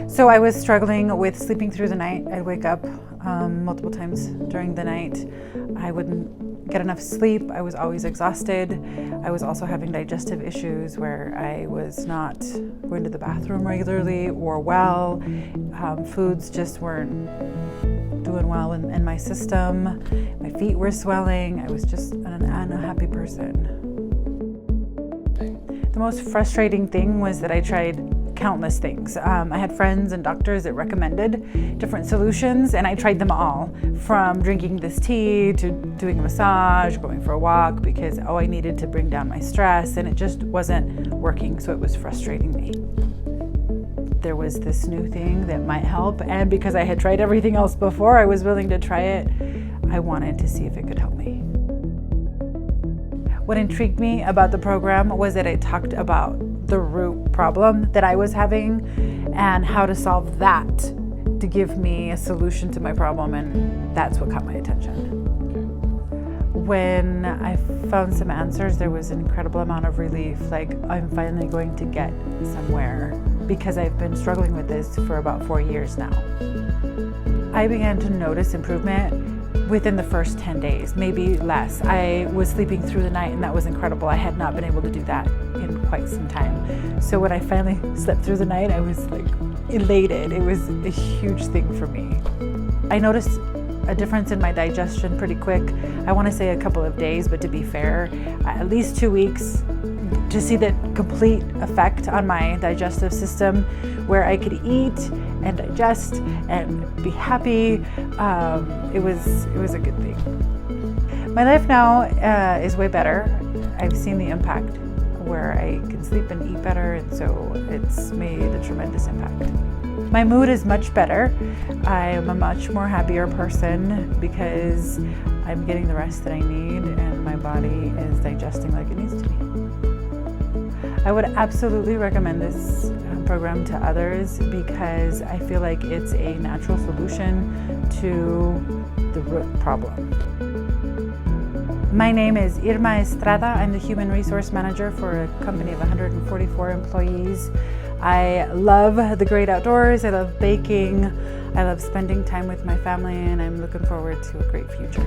So I was struggling with sleeping through the night. I'd wake up multiple times during the night. I wouldn't get enough sleep. I was always exhausted. I was also having digestive issues where I was not going to the bathroom regularly or well. Foods just weren't doing well in my system. My feet were swelling. I was just an unhappy person. The most frustrating thing was that I tried countless things. I had friends and doctors that recommended different solutions, and I tried them all, from drinking this tea to doing a massage, going for a walk, because I needed to bring down my stress, and it just wasn't working, so it was frustrating me. There was this new thing that might help, and because I had tried everything else before, I was willing to try it. I wanted to see if it could help me. What intrigued me about the program was that it talked about the root problem that I was having and how to solve that to give me a solution to my problem, and that's what caught my attention. When I found some answers, there was an incredible amount of relief, like I'm finally going to get somewhere, because I've been struggling with this for about 4 years now. I began to notice improvement within the first 10 days, maybe less. I was sleeping through the night, and that was incredible. I had not been able to do that in quite some time. So when I finally slept through the night, I was like elated. It was a huge thing for me. I noticed a difference in my digestion pretty quick. I want to say a couple of days, but to be fair, at least 2 weeks to see that complete effect on my digestive system, where I could eat and digest and be happy. It was a good thing. My life now is way better. I've seen the impact where I can sleep and eat better, and so it's made a tremendous impact. My mood is much better. I am a much more happier person because I'm getting the rest that I need, and my body is digesting like it needs to be. I would absolutely recommend this program to others because I feel like it's a natural solution to the root problem. My name is Irma Estrada. I'm the Human Resource Manager for a company of 144 employees. I love the great outdoors. I love baking. I love spending time with my family, and I'm looking forward to a great future.